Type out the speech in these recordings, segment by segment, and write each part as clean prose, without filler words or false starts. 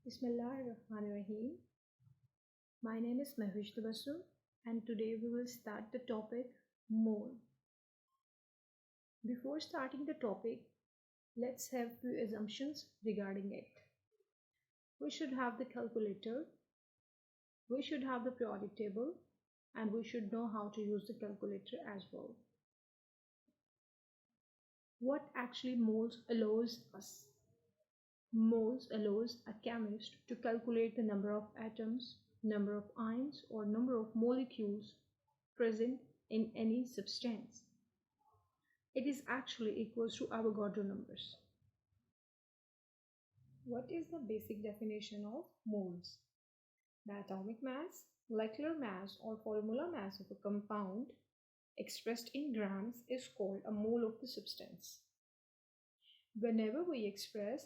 Bismillahirrahmanirrahim. My name is Mahwish Tabassum and today we will start the topic mole. Before starting the topic, let's have few assumptions regarding it. We should have the calculator, we should have the periodic table, and we should know how to use the calculator as well. What actually moles allows us? Moles allows a chemist to calculate the number of atoms, number of ions, or number of molecules present in any substance. It is actually equals to Avogadro numbers. What is the basic definition of moles? The atomic mass, molecular mass, or formula mass of a compound expressed in grams is called a mole of the substance. Whenever we express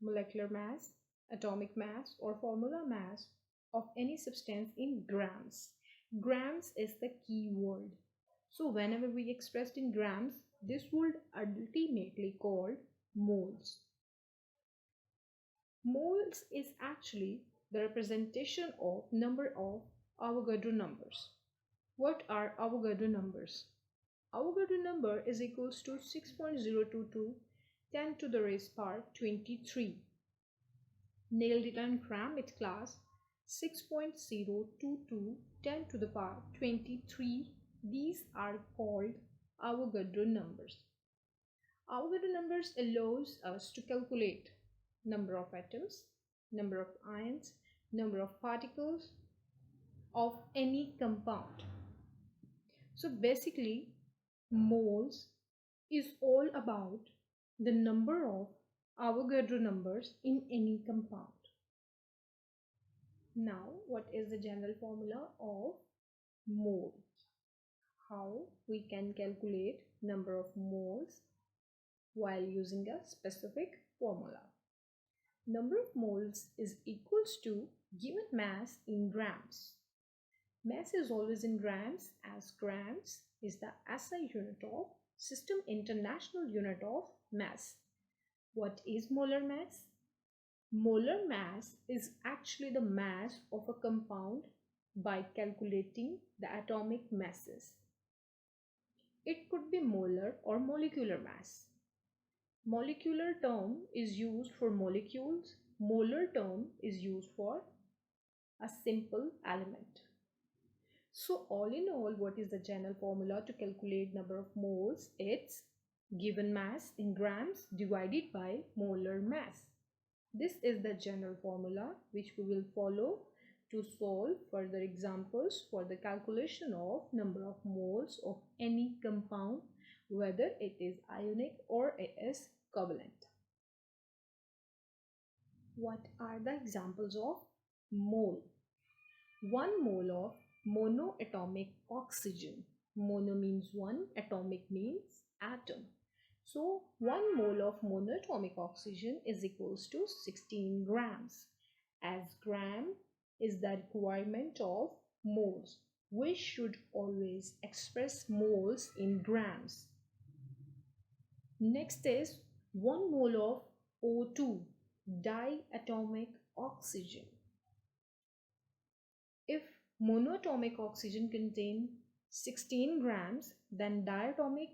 molecular mass, atomic mass, or formula mass of any substance in grams, grams is the key word. So whenever we expressed in grams, this would ultimately called moles. Moles is actually the representation of number of Avogadro numbers. What are Avogadro numbers? Avogadro number is equals to 6.022 10 to the raised power 23. Nailed it in gram with class 6.022 10 to the power 23. These are called Avogadro numbers. Avogadro numbers allows us to calculate number of atoms, number of ions, number of particles of any compound. So basically, moles is all about the number of Avogadro numbers in any compound. Now, what is the general formula of moles? How we can calculate number of moles while using a specific formula. Number of moles is equals to given mass in grams. Mass is always in grams as grams is the SI unit of System International Unit of Mass. What is molar mass? Molar mass is actually the mass of a compound by calculating the atomic masses. It could be molar or molecular mass. Molecular term is used for molecules. Molar term is used for a simple element. So all in all, what is the general formula to calculate number of moles? It's given mass in grams divided by molar mass. This is the general formula which we will follow to solve further examples for the calculation of number of moles of any compound, whether it is ionic or it is covalent. What are the examples of mole? 1 mole of monoatomic oxygen. Mono means one, atomic means atom. So 1 mole of monoatomic oxygen is equals to 16 grams. As gram is the requirement of moles, we should always express moles in grams. Next is 1 mole of O2, diatomic oxygen. If monoatomic oxygen contains 16 grams, then diatomic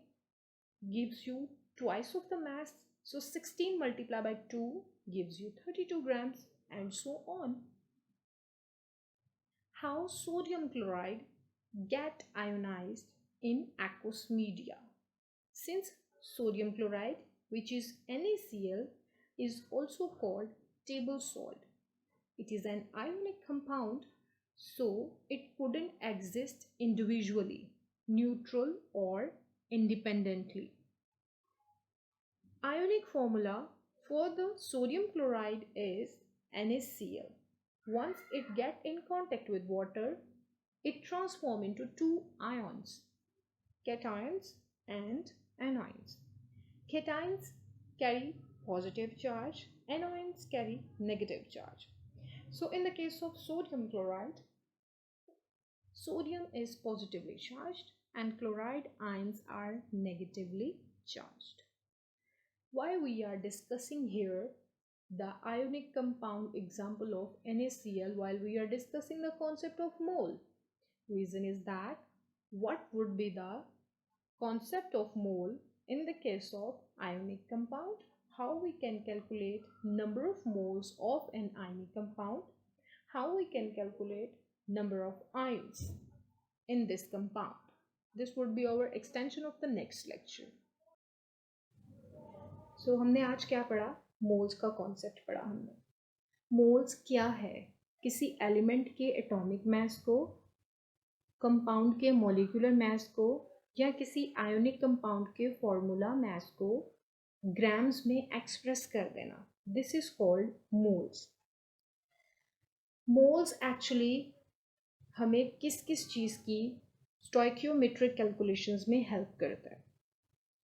gives you twice of the mass. So 16 multiplied by 2 gives you 32 grams and so on. How sodium chloride get ionized in aqueous media? Since sodium chloride, which is NaCl, is also called table salt. It is an ionic compound, so it couldn't exist individually, neutral or independently. Ionic formula for the sodium chloride is NaCl. Once it gets in contact with water, it transforms into two ions, cations and anions. Cations carry positive charge, anions carry negative charge. So in the case of sodium chloride, sodium is positively charged and chloride ions are negatively charged. Why we are discussing here the ionic compound example of NaCl while we are discussing the concept of mole. Reason is that what would be the concept of mole in the case of ionic compound? How we can calculate number of moles of an ionic compound? How we can calculate number of ions in this compound? This would be our extension of the next lecture. So हमने आज क्या पढ़ा? Moles का concept पढ़ा हमने. Moles क्या है? किसी एलिमेंट के एटॉमिक मास को, कंपाउंड के मॉलिक्यूलर मास को या किसी आयोनिक कंपाउंड के फॉर्मूला मास को ग्राम्स में एक्सप्रेस कर देना. This is called moles. Moles actually हमें किस किस चीज़ की स्टोइकियोमेट्रिक कैलकुलेशंस में हेल्प करता है,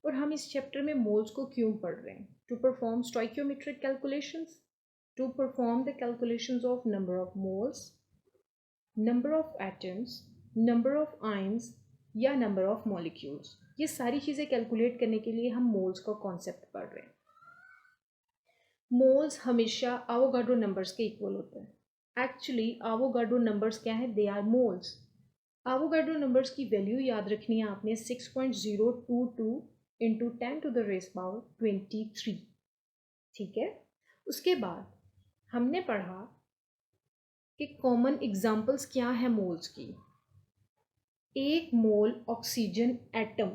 और हम इस चैप्टर में मोल्स को क्यों पढ़ रहे हैं? To perform stoichiometric calculations, to perform the calculations of number of moles, number of atoms, number of ions या नंबर ऑफ मॉलिक्यूल्स. ये सारी चीज़ें कैलकुलेट करने के लिए हम मोल्स का कॉन्सेप्ट पढ़ रहे हैं. मोल्स हमेशा एवोगाड्रो नंबर्स के इक्वल होते हैं. एक्चुअली एवोगाड्रो नंबर्स क्या है? They are moles. Avogadro numbers की वैल्यू याद रखनी है आपने 6.022 इंटू 10⁻23. ठीक है. उसके बाद हमने पढ़ा कि कॉमन एग्जाम्पल्स क्या है मोल्स की. एक मोल ऑक्सीजन एटम,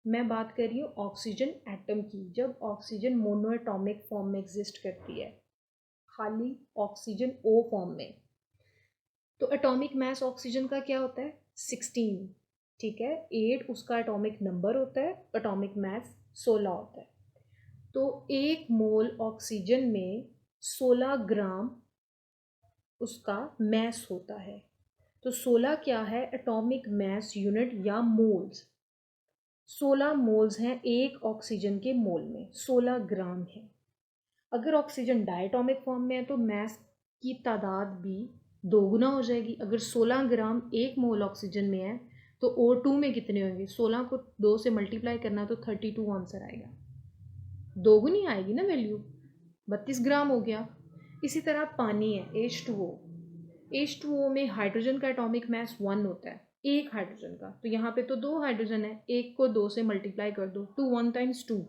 मैं बात कर रही हूँ ऑक्सीजन एटम की, जब ऑक्सीजन मोनोएटॉमिक फॉर्म में एग्जिस्ट करती है, खाली ऑक्सीजन ओ फॉर्म में, तो एटॉमिक मास ऑक्सीजन का क्या होता है? 16. ठीक है. 8 उसका एटॉमिक नंबर होता है, एटॉमिक मास 16 होता है. तो एक मोल ऑक्सीजन में 16 ग्राम उसका मास होता है. तो 16 क्या है? एटॉमिक मास यूनिट या मोल्स. 16 मोल्स हैं एक ऑक्सीजन के मोल में, 16 ग्राम है. अगर ऑक्सीजन डायटॉमिक फॉर्म में है तो मास की तादाद भी दोगुना हो जाएगी. अगर 16 ग्राम एक मोल ऑक्सीजन में है तो O2 में कितने होंगे? 16 को 2 से मल्टीप्लाई करना तो 32 आंसर आएगा. दोगुनी आएगी ना वैल्यू, 32 ग्राम हो गया. इसी तरह पानी है H2O. H2O में हाइड्रोजन का एटॉमिक मास 1 होता है, एक हाइड्रोजन का. तो यहाँ पे तो 2 हाइड्रोजन है, एक को 2 से मल्टीप्लाई कर दो, 2 1 टाइम्स 2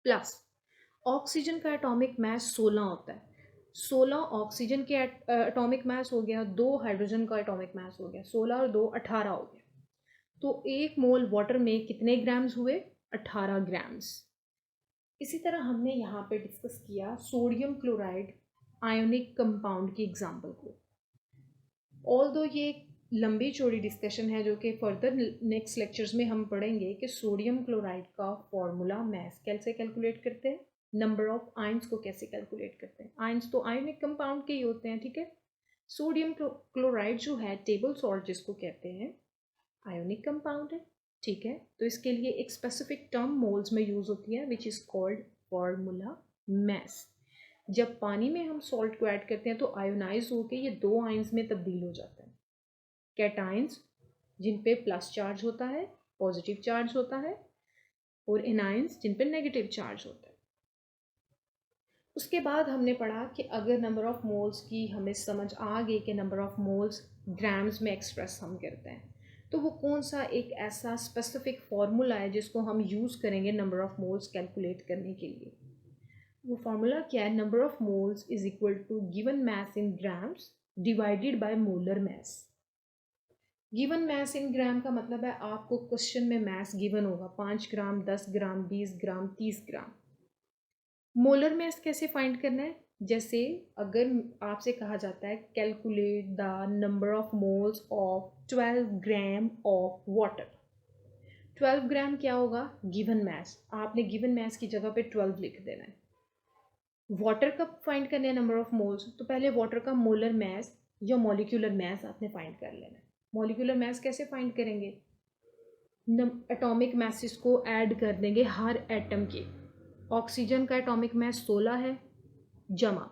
प्लस ऑक्सीजन का एटॉमिक मास 16 होता है. 16 ऑक्सीजन के एटॉमिक मास हो गया, 2 हाइड्रोजन का एटॉमिक मास हो गया, 16 और 2 18 हो गया. तो एक मोल वाटर में कितने ग्राम्स हुए? 18 ग्राम्स. इसी तरह हमने यहाँ पे डिस्कस किया सोडियम क्लोराइड आयोनिक कंपाउंड की एग्जाम्पल को. ऑल्दो ये एक लंबी चौड़ी डिस्कशन है जो कि फर्दर नेक्स्ट लेक्चर्स में हम पढ़ेंगे कि सोडियम क्लोराइड का फॉर्मूला मास कैसे कैलकुलेट करते हैं, नंबर ऑफ आयंस को कैसे कैलकुलेट करते हैं. आयंस तो आयोनिक कंपाउंड के ही होते हैं. ठीक है. सोडियम क्लोराइड जो है टेबल सॉल्ट जिसको कहते हैं, आयोनिक कंपाउंड है. ठीक है. तो इसके लिए एक स्पेसिफिक टर्म मोल्स में यूज होती है which is called formula mass. जब पानी में हम सॉल्ट को ऐड करते हैं तो आयोनाइज होकर ये 2 आयंस में तब्दील हो जाता है. कैटाइंस जिन पे प्लस चार्ज होता है, पॉजिटिव चार्ज होता है, और एनाइंस जिन पे नेगेटिव चार्ज होता है. उसके बाद हमने पढ़ा कि अगर नंबर ऑफ मोल्स की हमें समझ आ गई कि नंबर ऑफ मोल्स ग्राम्स में एक्सप्रेस हम करते हैं, तो वो कौन सा एक ऐसा स्पेसिफिक फार्मूला है जिसको हम यूज़ करेंगे नंबर ऑफ मोल्स कैलकुलेट करने के लिए. वो फार्मूला क्या है? Number of moles is equal to given mass in grams divided by molar mass. Given mass in gram का मतलब है आपको क्वेश्चन में मास गिवन होगा 5 ग्राम, 10 ग्राम, 20 ग्राम, 30 ग्राम. मोलर मास कैसे फाइंड करना है? जैसे अगर आपसे कहा जाता है calculate the number of moles of 12 gram of water. 12 ग्राम क्या होगा? Given mass. आपने गिवन मास की जगह पे 12 लिख देना है. वाटर का फाइंड करना है नंबर ऑफ मोल्स, तो पहले वाटर का मोलर मास या मॉलिक्यूलर मास आपने फाइंड कर लेना है. मॉलिक्यूलर मास कैसे फाइंड करेंगे? एटॉमिक मासेस को ऐड कर देंगे हर एटम के. ऑक्सीजन का एटॉमिक मास 16 है जमा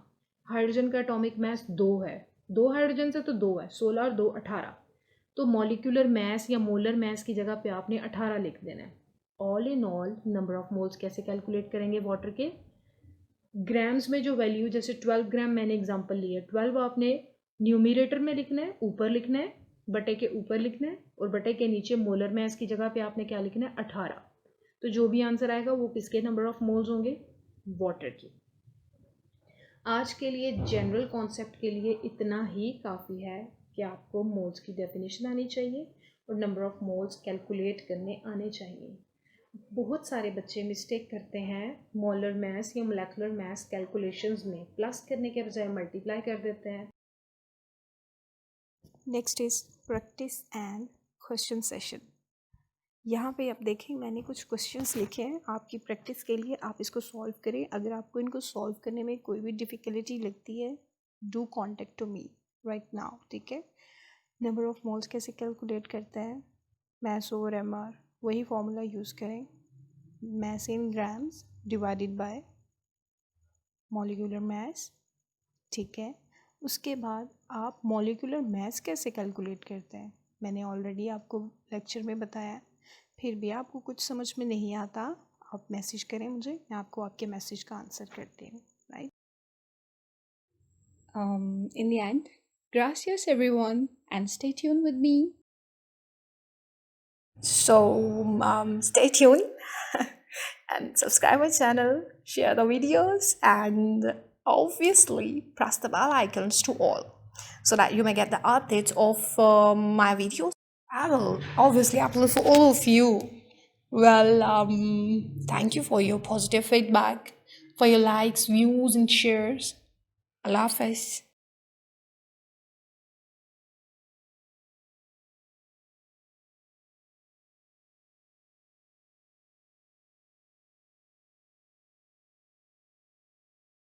हाइड्रोजन का एटॉमिक मास 2 है, 2 हाइड्रोजन से तो 2 है, 16 और 2 18. तो मॉलिक्यूलर मास या मोलर मास की जगह पे आपने 18 लिख देना है. All in all number of moles कैसे कैलकुलेट करेंगे वाटर के? ग्राम्स में जो वैल्यू, जैसे 12 ग्राम मैंने एग्जांपल लिया, 12 आपने न्यूमिरेटर में लिखना है, ऊपर लिखना है, बटे के ऊपर लिखना है, और बटे के नीचे मोलर मैस की जगह पे आपने क्या लिखना है, 18। तो जो भी आंसर आएगा वो किसके नंबर ऑफ मोल्स होंगे, वाटर की। आज के लिए जनरल कॉन्सेप्ट के लिए इतना ही काफ़ी है कि आपको मोल्स की डेफिनेशन आनी चाहिए और नंबर ऑफ मोल्स कैलकुलेट करने आने चाहिए। बहुत सारे बच्चे मिस्टेक करते हैं मोलर मैस या मोलेकुलर मैस कैलकुलेशंस में, प्लस करने के बजाय मल्टीप्लाई कर देते हैं। Next is practice and question session. यहाँ पे आप देखें मैंने कुछ क्वेश्चंस लिखे हैं आपकी प्रैक्टिस के लिए, आप इसको सॉल्व करें। अगर आपको इनको सॉल्व करने में कोई भी डिफ़िकल्टी लगती है, do contact to me right now, ठीक है। नंबर ऑफ मोल्स कैसे कैलकुलेट करते हैं, मैस ओवर एमआर, वही फॉर्मूला यूज़ करें, mass in grams divided by molecular mass, ठीक है। उसके बाद आप मॉलिक्यूलर मैस कैसे कैलकुलेट करते हैं, मैंने ऑलरेडी आपको लेक्चर में बताया। फिर भी आपको कुछ समझ में नहीं आता, आप मैसेज करें मुझे, मैं आपको आपके मैसेज का आंसर करती हूँ, right. In the end, gracias everyone and stay tuned with me. So stay tuned and subscribe my channel, share the videos, and obviously press the bell icons to all so that you may get the updates of my videos. I will obviously upload for all of you. Well, thank you for your positive feedback, for your likes, views, and shares. Allah Hafiz.